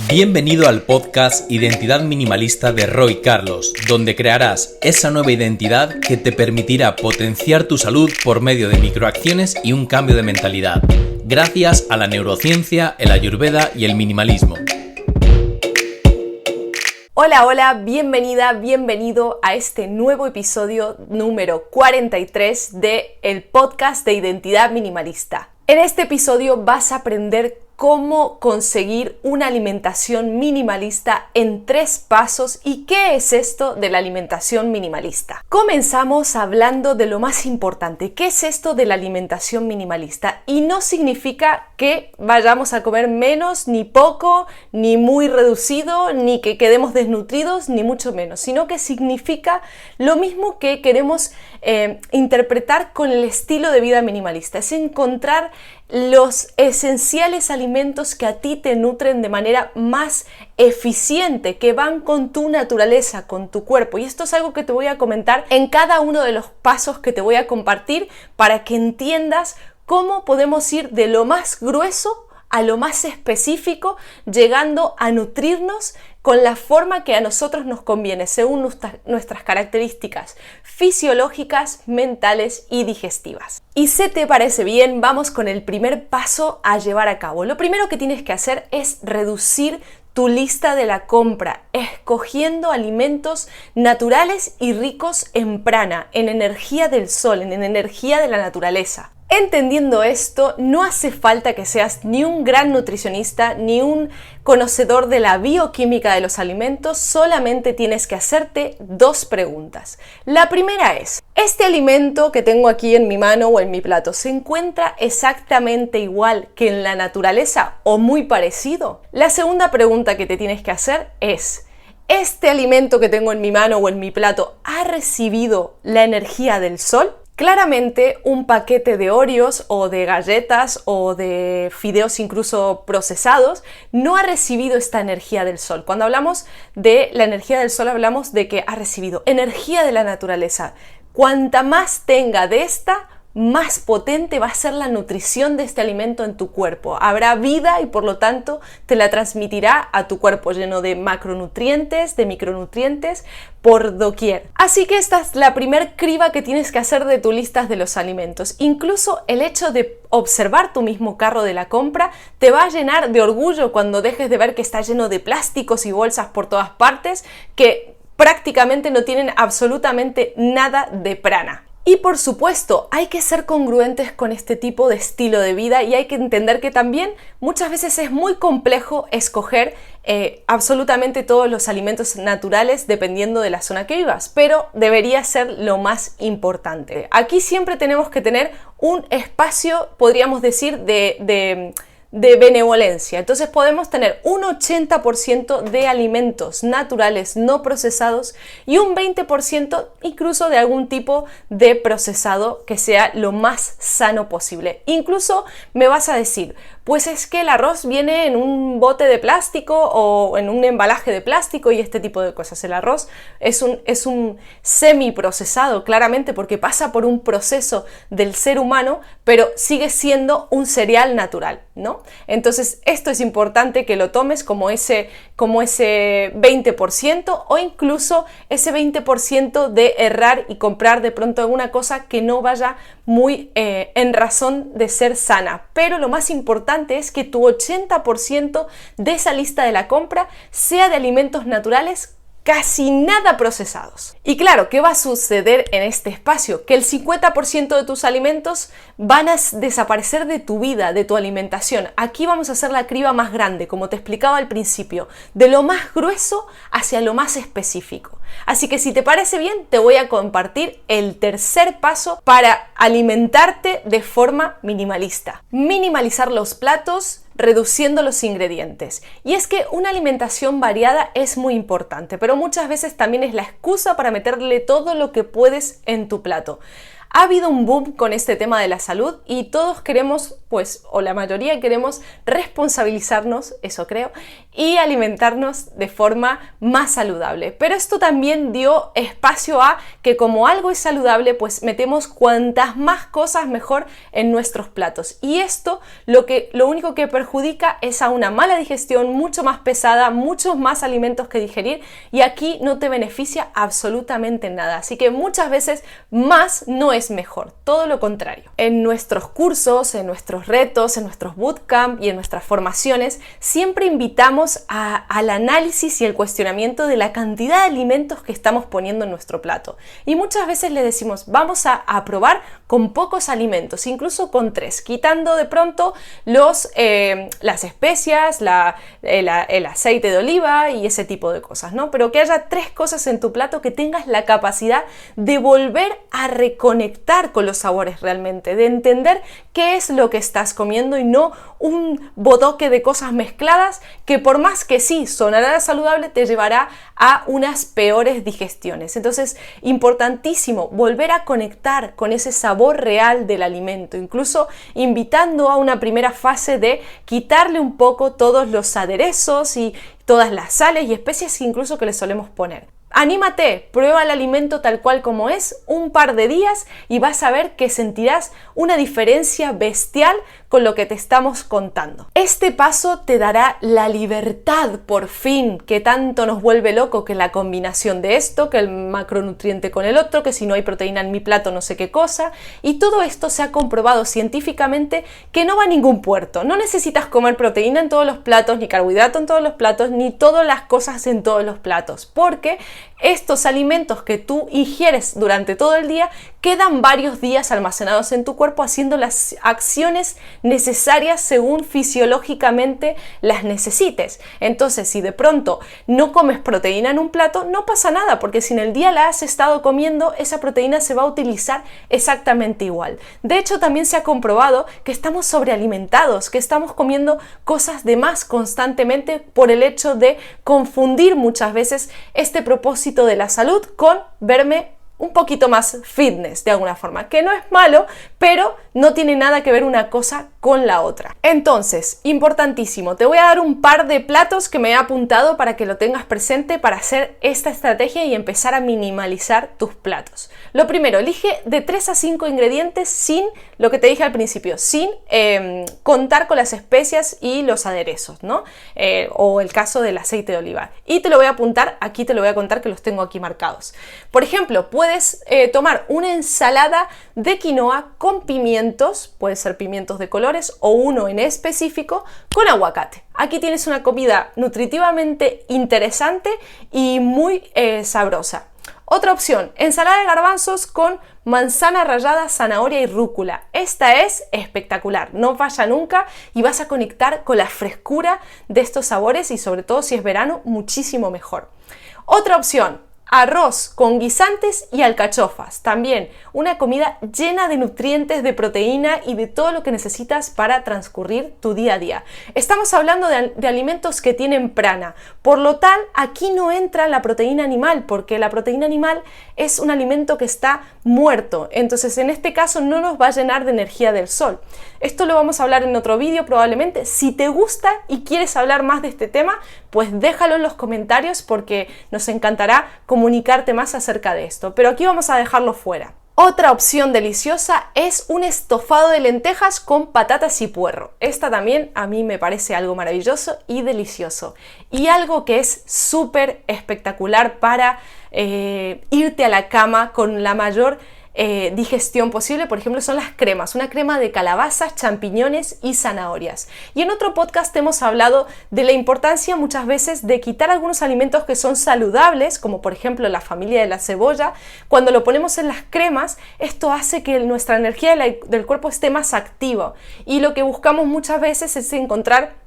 Bienvenido al podcast Identidad Minimalista de Roy Carlos, donde crearás esa nueva identidad que te permitirá potenciar tu salud por medio de microacciones y un cambio de mentalidad, gracias a la neurociencia, el ayurveda y el minimalismo. Hola, bienvenida, bienvenido a este nuevo episodio número 43 de el podcast de Identidad Minimalista. En este episodio vas a aprender cómo conseguir una alimentación minimalista en 3 pasos y qué es esto de la alimentación minimalista. Comenzamos hablando de lo más importante, ¿qué es esto de la alimentación minimalista? Y no significa que vayamos a comer menos, ni poco, ni muy reducido, ni que quedemos desnutridos, ni mucho menos, sino que significa lo mismo que queremos interpretar con el estilo de vida minimalista, es encontrar los esenciales alimentos que a ti te nutren de manera más eficiente, que van con tu naturaleza, con tu cuerpo. Y esto es algo que te voy a comentar en cada uno de los pasos que te voy a compartir para que entiendas cómo podemos ir de lo más grueso a lo más específico, llegando a nutrirnos con la forma que a nosotros nos conviene, según nuestras características fisiológicas, mentales y digestivas. Y si te parece bien, vamos con el primer paso a llevar a cabo. Lo primero que tienes que hacer es reducir tu lista de la compra, escogiendo alimentos naturales y ricos en prana, en energía del sol, en energía de la naturaleza. Entendiendo esto, no hace falta que seas ni un gran nutricionista ni un conocedor de la bioquímica de los alimentos, solamente tienes que hacerte 2 preguntas. La primera es, ¿este alimento que tengo aquí en mi mano o en mi plato se encuentra exactamente igual que en la naturaleza o muy parecido? La segunda pregunta que te tienes que hacer es, ¿este alimento que tengo en mi mano o en mi plato ha recibido la energía del sol? Claramente un paquete de Oreos o de galletas o de fideos incluso procesados no ha recibido esta energía del sol. Cuando hablamos de la energía del sol hablamos de que ha recibido energía de la naturaleza. Cuanta más tenga de esta, más potente va a ser la nutrición de este alimento en tu cuerpo. Habrá vida y por lo tanto te la transmitirá a tu cuerpo lleno de macronutrientes, de micronutrientes por doquier. Así que esta es la primer criba que tienes que hacer de tu lista de los alimentos. Incluso el hecho de observar tu mismo carro de la compra te va a llenar de orgullo cuando dejes de ver que está lleno de plásticos y bolsas por todas partes que prácticamente no tienen absolutamente nada de prana. Y por supuesto, hay que ser congruentes con este tipo de estilo de vida y hay que entender que también muchas veces es muy complejo escoger absolutamente todos los alimentos naturales dependiendo de la zona que vivas, pero debería ser lo más importante. Aquí siempre tenemos que tener un espacio, podríamos decir, de benevolencia. Entonces podemos tener un 80% de alimentos naturales no procesados y un 20% incluso de algún tipo de procesado que sea lo más sano posible. Incluso me vas a decir, pues es que el arroz viene en un bote de plástico o en un embalaje de plástico y este tipo de cosas. El arroz es un semiprocesado, claramente, porque pasa por un proceso del ser humano, pero sigue siendo un cereal natural, ¿no? Entonces esto es importante que lo tomes como ese 20% o incluso ese 20% de errar y comprar de pronto alguna cosa que no vaya muy en razón de ser sana. Pero lo más importante es que tu 80% de esa lista de la compra sea de alimentos naturales, casi nada procesados. Y claro, ¿qué va a suceder en este espacio? Que el 50% de tus alimentos van a desaparecer de tu vida, de tu alimentación. Aquí vamos a hacer la criba más grande, como te explicaba al principio, de lo más grueso hacia lo más específico. Así que si te parece bien, te voy a compartir el tercer paso para alimentarte de forma minimalista. Minimalizar los platos, reduciendo los ingredientes. Y es que una alimentación variada es muy importante, pero muchas veces también es la excusa para meterle todo lo que puedes en tu plato. Ha habido un boom con este tema de la salud y todos queremos, pues, o la mayoría queremos responsabilizarnos, eso creo, y alimentarnos de forma más saludable. Pero esto también dio espacio a que como algo es saludable, pues metemos cuantas más cosas mejor en nuestros platos. Y esto lo único que perjudica es a una mala digestión, mucho más pesada, muchos más alimentos que digerir, y aquí no te beneficia absolutamente nada. Así que muchas veces más no es mejor, todo lo contrario. En nuestros cursos, en nuestros retos, en nuestros bootcamp y en nuestras formaciones, siempre invitamos al análisis y el cuestionamiento de la cantidad de alimentos que estamos poniendo en nuestro plato. Y muchas veces le decimos, vamos a probar con pocos alimentos, incluso con 3, quitando de pronto las especias, el aceite de oliva y ese tipo de cosas, ¿no? Pero que haya 3 cosas en tu plato que tengas la capacidad de volver a reconectar con los sabores realmente, de entender qué es lo que estás comiendo y no un bodoque de cosas mezcladas que por más que sí sonará saludable te llevará a unas peores digestiones. Entonces, importantísimo volver a conectar con ese sabor real del alimento, incluso invitando a una primera fase de quitarle un poco todos los aderezos y todas las sales y especias incluso que le solemos poner. Anímate, prueba el alimento tal cual como es un par de días y vas a ver que sentirás una diferencia bestial con lo que te estamos contando. Este paso te dará la libertad, por fin, que tanto nos vuelve loco, que la combinación de esto, que el macronutriente con el otro, que si no hay proteína en mi plato no sé qué cosa, y todo esto se ha comprobado científicamente que no va a ningún puerto. No necesitas comer proteína en todos los platos, ni carbohidrato en todos los platos, ni todas las cosas en todos los platos, porque estos alimentos que tú ingieres durante todo el día quedan varios días almacenados en tu cuerpo haciendo las acciones necesarias según fisiológicamente las necesites. Entonces, si de pronto no comes proteína en un plato, no pasa nada, porque si en el día la has estado comiendo, esa proteína se va a utilizar exactamente igual. De hecho, también se ha comprobado que estamos sobrealimentados, que estamos comiendo cosas de más constantemente por el hecho de confundir muchas veces este propósito de la salud con verme un poquito más fitness de alguna forma, que no es malo, pero no tiene nada que ver una cosa con la otra. Entonces, importantísimo, te voy a dar un par de platos que me he apuntado para que lo tengas presente para hacer esta estrategia y empezar a minimalizar tus platos. Lo primero, elige de 3 a 5 ingredientes sin lo que te dije al principio, sin contar con las especias y los aderezos, ¿no? O el caso del aceite de oliva. Y te lo voy a apuntar, aquí te lo voy a contar que los tengo aquí marcados. Por ejemplo, puedes tomar una ensalada de quinoa con pimientos, puede ser pimientos de colores o uno en específico, con aguacate. Aquí tienes una comida nutritivamente interesante y muy sabrosa. Otra opción, ensalada de garbanzos con manzana rallada, zanahoria y rúcula. Esta es espectacular, no falla nunca y vas a conectar con la frescura de estos sabores y sobre todo si es verano, muchísimo mejor. Otra opción, arroz con guisantes y alcachofas. También una comida llena de nutrientes, de proteína y de todo lo que necesitas para transcurrir tu día a día. Estamos hablando de alimentos que tienen prana. Por lo tal, aquí no entra la proteína animal, porque la proteína animal es un alimento que está muerto. Entonces, en este caso, no nos va a llenar de energía del sol. Esto lo vamos a hablar en otro vídeo probablemente. Si te gusta y quieres hablar más de este tema, pues déjalo en los comentarios porque nos encantará comunicarte más acerca de esto. Pero aquí vamos a dejarlo fuera. Otra opción deliciosa es un estofado de lentejas con patatas y puerro. Esta también a mí me parece algo maravilloso y delicioso. Y algo que es súper espectacular para irte a la cama con la mayor digestión posible, por ejemplo, son las cremas, una crema de calabazas, champiñones y zanahorias. Y en otro podcast hemos hablado de la importancia muchas veces de quitar algunos alimentos que son saludables, como por ejemplo la familia de la cebolla. Cuando lo ponemos en las cremas, esto hace que nuestra energía del cuerpo esté más activa y lo que buscamos muchas veces es encontrar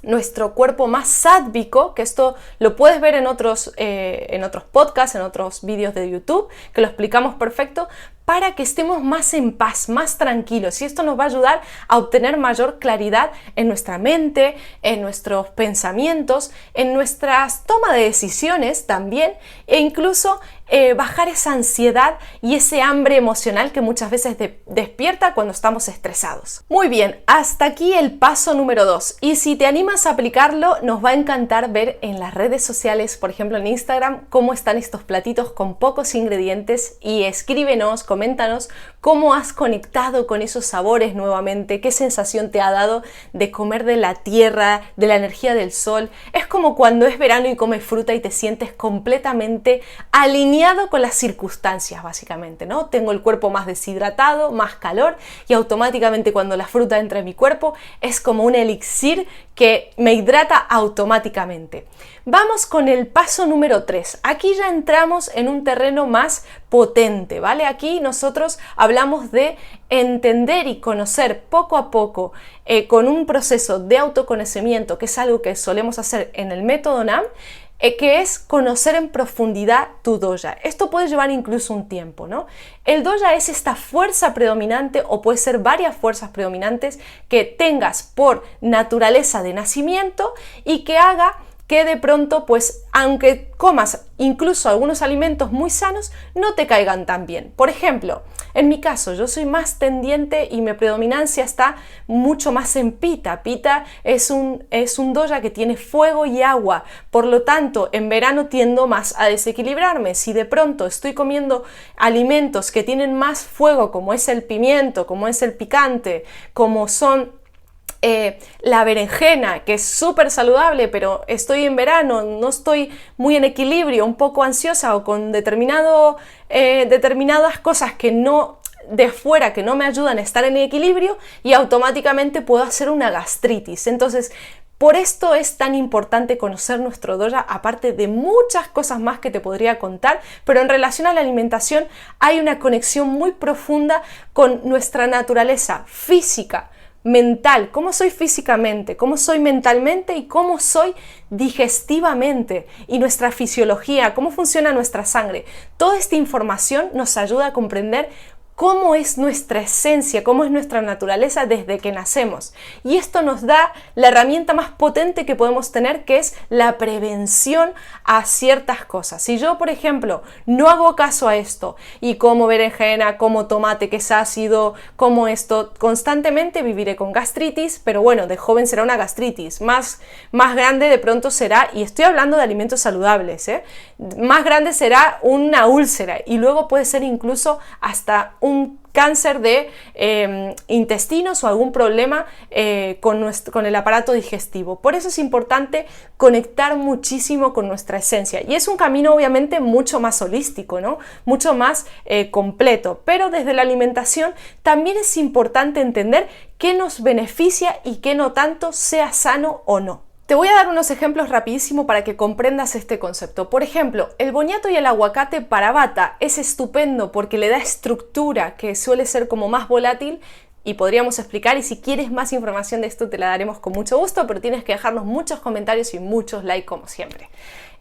nuestro cuerpo más sádvico, que esto lo puedes ver en otros podcasts, en otros vídeos de YouTube, que lo explicamos perfecto, para que estemos más en paz, más tranquilos, y esto nos va a ayudar a obtener mayor claridad en nuestra mente, en nuestros pensamientos, en nuestras tomas de decisiones también, e incluso bajar esa ansiedad y ese hambre emocional que muchas veces despierta cuando estamos estresados. Muy bien, hasta aquí el paso número 2, y si te animas a aplicarlo, nos va a encantar ver en las redes sociales, por ejemplo en Instagram, cómo están estos platitos con pocos ingredientes, y escríbenos, coméntanos cómo has conectado con esos sabores nuevamente, qué sensación te ha dado de comer de la tierra, de la energía del sol. Es como cuando es verano y comes fruta y te sientes completamente alineado con las circunstancias, básicamente, ¿no? Tengo el cuerpo más deshidratado, más calor, y automáticamente cuando la fruta entra en mi cuerpo es como un elixir que me hidrata automáticamente. Vamos con el paso número 3. Aquí ya entramos en un terreno más potente, ¿vale? Aquí nosotros hablamos de entender y conocer poco a poco con un proceso de autoconocimiento, que es algo que solemos hacer en el método NAM, que es conocer en profundidad tu doya. Esto puede llevar incluso un tiempo, ¿no? El doya es esta fuerza predominante, o puede ser varias fuerzas predominantes que tengas por naturaleza de nacimiento, y que haga que de pronto, pues, aunque comas incluso algunos alimentos muy sanos, no te caigan tan bien. Por ejemplo, en mi caso, yo soy más tendiente y mi predominancia está mucho más en pita. Pita es un doya que tiene fuego y agua, por lo tanto, en verano tiendo más a desequilibrarme. Si de pronto estoy comiendo alimentos que tienen más fuego, como es el pimiento, como es el picante, como son la berenjena, que es súper saludable, pero estoy en verano, no estoy muy en equilibrio, un poco ansiosa, o con determinadas cosas que no de fuera que no me ayudan a estar en equilibrio, y automáticamente puedo hacer una gastritis. Entonces, por esto es tan importante conocer nuestro doya, aparte de muchas cosas más que te podría contar, pero en relación a la alimentación hay una conexión muy profunda con nuestra naturaleza física, mental, cómo soy físicamente, cómo soy mentalmente y cómo soy digestivamente, y nuestra fisiología, cómo funciona nuestra sangre. Toda esta información nos ayuda a comprender cómo es nuestra esencia, cómo es nuestra naturaleza desde que nacemos. Y esto nos da la herramienta más potente que podemos tener, que es la prevención a ciertas cosas. Si yo, por ejemplo, no hago caso a esto y como berenjena, como tomate que es ácido, como esto, constantemente viviré con gastritis, pero bueno, de joven será una gastritis, más grande de pronto será, y estoy hablando de alimentos saludables, más grande será una úlcera, y luego puede ser incluso hasta un cáncer de intestinos o algún problema con el aparato digestivo. Por eso es importante conectar muchísimo con nuestra esencia, y es un camino obviamente mucho más holístico, ¿no? Mucho más completo, pero desde la alimentación también es importante entender qué nos beneficia y qué no tanto, sea sano o no. Te voy a dar unos ejemplos rapidísimo para que comprendas este concepto. Por ejemplo, el boniato y el aguacate para Vata es estupendo porque le da estructura, que suele ser como más volátil, y podríamos explicar, y si quieres más información de esto te la daremos con mucho gusto, pero tienes que dejarnos muchos comentarios y muchos likes como siempre.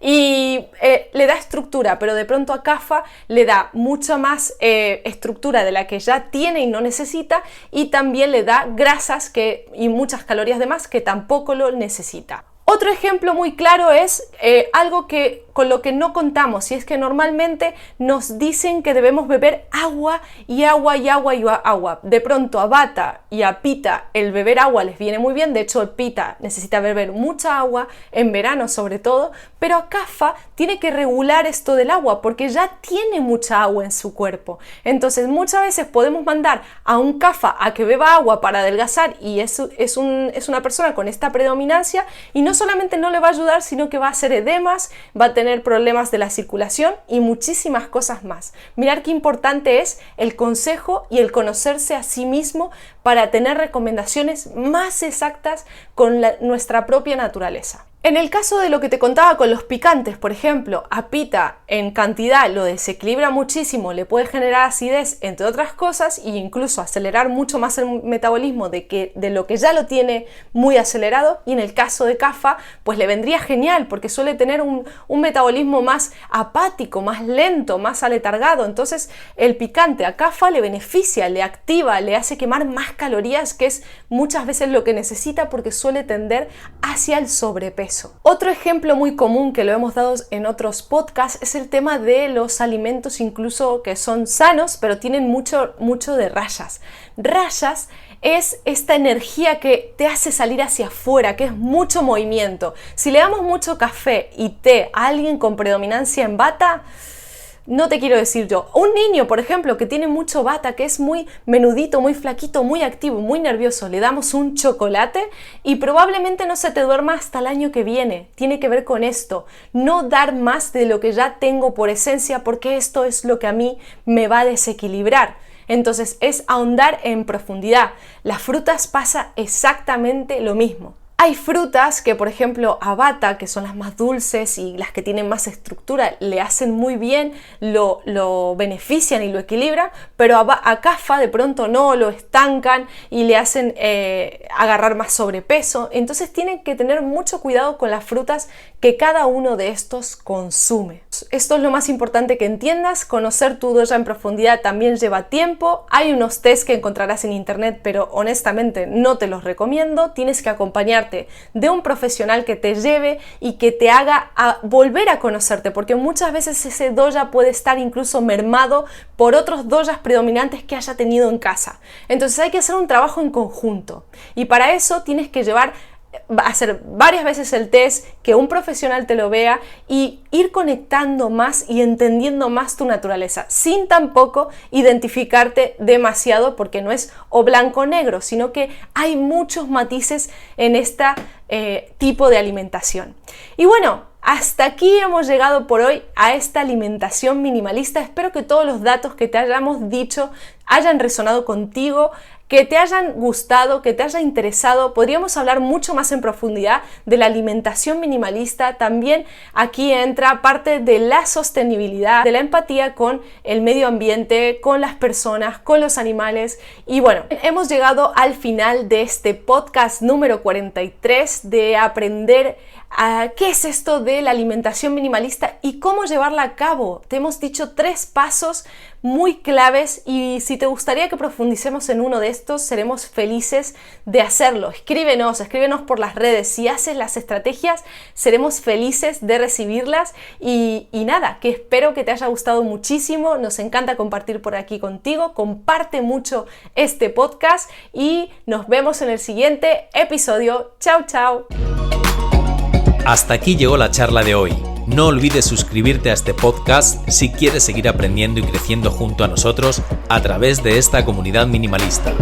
Y le da estructura, pero de pronto a Kapha le da mucha más estructura de la que ya tiene y no necesita, y también le da grasas y muchas calorías de más que tampoco lo necesita. Otro ejemplo muy claro es algo con lo que no contamos, y es que normalmente nos dicen que debemos beber agua y agua y agua y agua. De pronto a Vata y a Pita el beber agua les viene muy bien, de hecho el Pita necesita beber mucha agua, en verano sobre todo, pero a Kapha tiene que regular esto del agua porque ya tiene mucha agua en su cuerpo. Entonces muchas veces podemos mandar a un Kapha a que beba agua para adelgazar, y es una persona con esta predominancia, y no solamente no le va a ayudar, sino que va a hacer edemas, va a tener problemas de la circulación y muchísimas cosas más. Mirar qué importante es el consejo y el conocerse a sí mismo para tener recomendaciones más exactas con nuestra propia naturaleza. En el caso de lo que te contaba con los picantes, por ejemplo, apita en cantidad lo desequilibra muchísimo, le puede generar acidez, entre otras cosas, e incluso acelerar mucho más el metabolismo de lo que ya lo tiene muy acelerado. Y en el caso de CAFA, pues le vendría genial porque suele tener un metabolismo más apático, más lento, más aletargado. Entonces el picante a CAFA le beneficia, le activa, le hace quemar más calorías, que es muchas veces lo que necesita porque suele tender hacia el sobrepeso. Otro ejemplo muy común que lo hemos dado en otros podcasts es el tema de los alimentos incluso que son sanos, pero tienen mucho de rayas. Rayas es esta energía que te hace salir hacia afuera, que es mucho movimiento. Si le damos mucho café y té a alguien con predominancia en bata, no te quiero decir yo. Un niño, por ejemplo, que tiene mucho bata, que es muy menudito, muy flaquito, muy activo, muy nervioso, le damos un chocolate y probablemente no se te duerma hasta el año que viene. Tiene que ver con esto. No dar más de lo que ya tengo por esencia, porque esto es lo que a mí me va a desequilibrar. Entonces es ahondar en profundidad. Las frutas pasa exactamente lo mismo. Hay frutas que, por ejemplo, a bata, que son las más dulces y las que tienen más estructura, le hacen muy bien, lo benefician y lo equilibran, pero a CAFA de pronto no, lo estancan y le hacen agarrar más sobrepeso. Entonces tienen que tener mucho cuidado con las frutas que cada uno de estos consume. Esto es lo más importante que entiendas. Conocer tu doya en profundidad también lleva tiempo. Hay unos test que encontrarás en internet, pero honestamente no te los recomiendo. Tienes que acompañarte de un profesional que te lleve y que te haga volver a conocerte, porque muchas veces ese doya puede estar incluso mermado por otros doyas predominantes que haya tenido en casa. Entonces hay que hacer un trabajo en conjunto y para eso tienes que hacer varias veces el test, que un profesional te lo vea y ir conectando más y entendiendo más tu naturaleza, sin tampoco identificarte demasiado, porque no es o blanco o negro, sino que hay muchos matices en este tipo de alimentación. Y bueno, hasta aquí hemos llegado por hoy a esta alimentación minimalista. Espero que todos los datos que te hayamos dicho hayan resonado contigo, que te hayan gustado, que te haya interesado. Podríamos hablar mucho más en profundidad de la alimentación minimalista. También aquí entra parte de la sostenibilidad, de la empatía con el medio ambiente, con las personas, con los animales. Y bueno, hemos llegado al final de este podcast número 43 de aprender qué es esto de la alimentación minimalista y cómo llevarla a cabo. Te hemos dicho 3 pasos muy claves y si te gustaría que profundicemos en uno de estos, seremos felices de hacerlo. Escríbenos por las redes. Si haces las estrategias, seremos felices de recibirlas y nada, que espero que te haya gustado muchísimo. Nos encanta compartir por aquí contigo. Comparte mucho este podcast y nos vemos en el siguiente episodio. Chao, chao. Hasta aquí llegó la charla de hoy. No olvides suscribirte a este podcast si quieres seguir aprendiendo y creciendo junto a nosotros a través de esta comunidad minimalista.